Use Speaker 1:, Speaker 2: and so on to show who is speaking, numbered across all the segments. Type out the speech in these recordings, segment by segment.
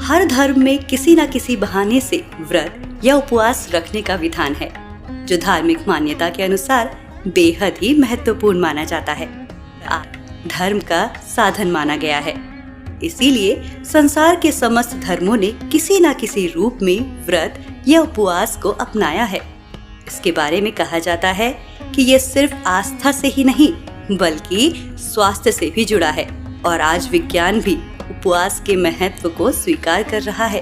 Speaker 1: हर धर्म में किसी न किसी बहाने से व्रत या उपवास रखने का विधान है, जो धार्मिक मान्यता के अनुसार बेहद ही महत्वपूर्ण माना जाता है। धर्म का साधन माना गया है। इसीलिए संसार के समस्त धर्मों ने किसी न किसी रूप में व्रत या उपवास को अपनाया है। इसके बारे में कहा जाता है कि ये सिर्फ आस्था से ही नहीं बल्कि स्वास्थ्य से भी जुड़ा है, और आज विज्ञान भी उपवास के महत्व को स्वीकार कर रहा है।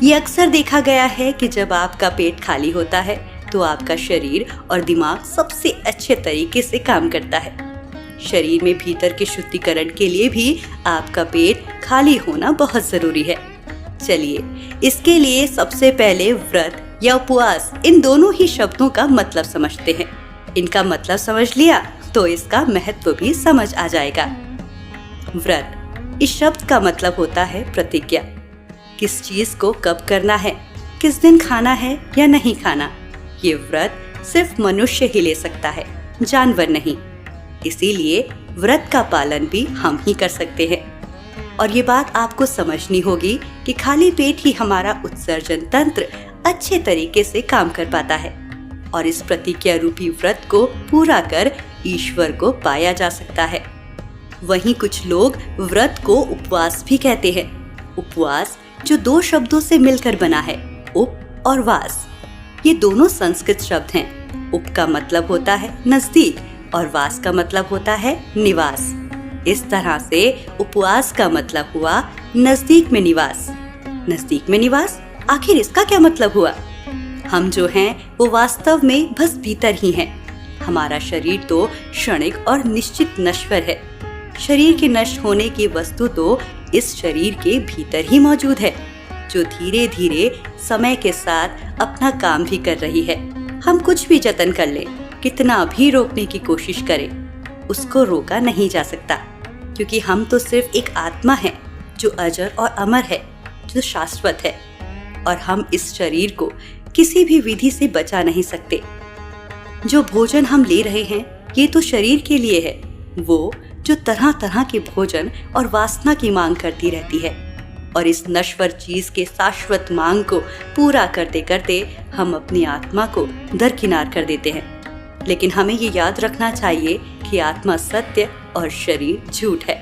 Speaker 1: ये अक्सर देखा गया है कि जब आपका पेट खाली होता है तो आपका शरीर और दिमाग सबसे अच्छे तरीके से काम करता है। शरीर में भीतर के शुद्धिकरण के लिए भी आपका पेट खाली होना बहुत जरूरी है। चलिए, इसके लिए सबसे पहले व्रत या उपवास, इन दोनों ही शब्दों का मतलब समझते हैं। इनका मतलब समझ लिया तो इसका महत्व भी समझ आ जाएगा। व्रत, इस शब्द का मतलब होता है प्रतिज्ञा। किस चीज को कब करना है, किस दिन खाना है या नहीं खाना, ये व्रत सिर्फ मनुष्य ही ले सकता है, जानवर नहीं। इसीलिए व्रत का पालन भी हम ही कर सकते हैं। और ये बात आपको समझनी होगी कि खाली पेट ही हमारा उत्सर्जन तंत्र अच्छे तरीके से काम कर पाता है, और इस प्रतिज्ञा रूपी व्रत को पूरा कर ईश्वर को पाया जा सकता है। वहीं कुछ लोग व्रत को उपवास भी कहते हैं। उपवास जो दो शब्दों से मिलकर बना है, उप और वास। ये दोनों संस्कृत शब्द हैं। उप का मतलब होता है नजदीक और वास का मतलब होता है निवास। इस तरह से उपवास का मतलब हुआ नजदीक में निवास। नजदीक में निवास, आखिर इसका क्या मतलब हुआ? हम जो हैं वो वास्तव में बस भीतर ही हैं। हमारा शरीर तो क्षणिक और निश्चित नश्वर है। शरीर के नष्ट होने की वस्तु तो इस शरीर के भीतर ही मौजूद है, जो धीरे धीरे समय के साथ अपना काम भी कर रही है। हम कुछ भी जतन कर लें, कितना भी रोकने की कोशिश करें, उसको रोका नहीं जा सकता, क्योंकि हम तो सिर्फ एक आत्मा है जो अजर और अमर है, जो शाश्वत है। और हम इस शरीर को किसी भी विधि से बचा नहीं सकते। जो भोजन हम ले रहे हैं ये तो शरीर के लिए है, वो जो तरह तरह के भोजन और वासना की मांग करती रहती है। और इस नश्वर चीज के शाश्वत मांग को पूरा करते करते हम अपनी आत्मा को दरकिनार कर देते हैं। लेकिन हमें ये याद रखना चाहिए कि आत्मा सत्य और शरीर झूठ है,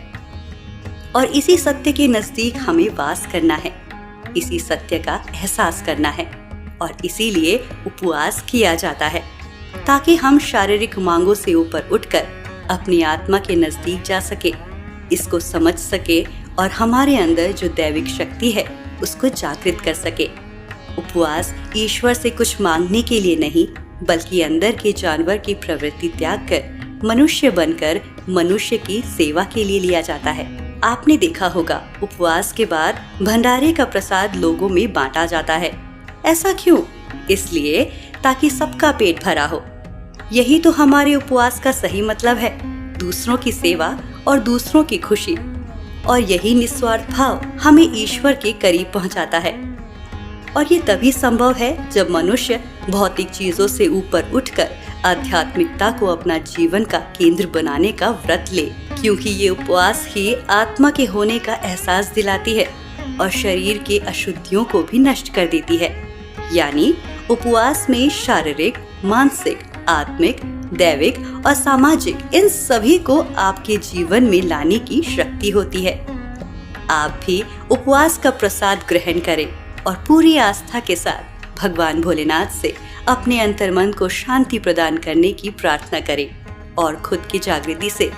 Speaker 1: और इसी सत्य के नजदीक हमें वास करना है, इसी सत्य का एहसास करना है। और इसीलिए उपवास किया जाता है, ताकि हम शारीरिक मांगों से ऊपर उठकर अपनी आत्मा के नजदीक जा सके, इसको समझ सके और हमारे अंदर जो दैविक शक्ति है उसको जागृत कर सके। उपवास ईश्वर से कुछ मांगने के लिए नहीं, बल्कि अंदर के जानवर की प्रवृत्ति त्याग कर मनुष्य बनकर मनुष्य की सेवा के लिए लिया जाता है। आपने देखा होगा, उपवास के बाद भंडारे का प्रसाद लोगों में बांटा जाता है। ऐसा क्यों? इसलिए ताकि सबका पेट भरा हो। यही तो हमारे उपवास का सही मतलब है, दूसरों की सेवा और दूसरों की खुशी। और यही निस्वार्थ भाव हमें ईश्वर के करीब पहुंचाता है। और ये तभी संभव है जब मनुष्य भौतिक चीजों से ऊपर उठकर आध्यात्मिकता को अपना जीवन का केंद्र बनाने का व्रत ले, क्योंकि ये उपवास ही आत्मा के होने का एहसास दिलाती है और शरीर के अशुद्धियों को भी नष्ट कर देती है। यानी उपवास में शारीरिक, मानसिक, आत्मिक, दैविक और सामाजिक, इन सभी को आपके जीवन में लाने की शक्ति होती है। आप भी उपवास का प्रसाद ग्रहण करें और पूरी आस्था के साथ भगवान भोलेनाथ से अपने अंतर्मन को शांति प्रदान करने की प्रार्थना करें, और खुद की जागृति से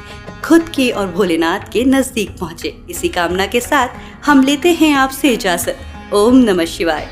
Speaker 1: खुद के और भोलेनाथ के नजदीक पहुँचे। इसी कामना के साथ हम लेते हैं आपसे इजाजत। ओम नमः शिवाय।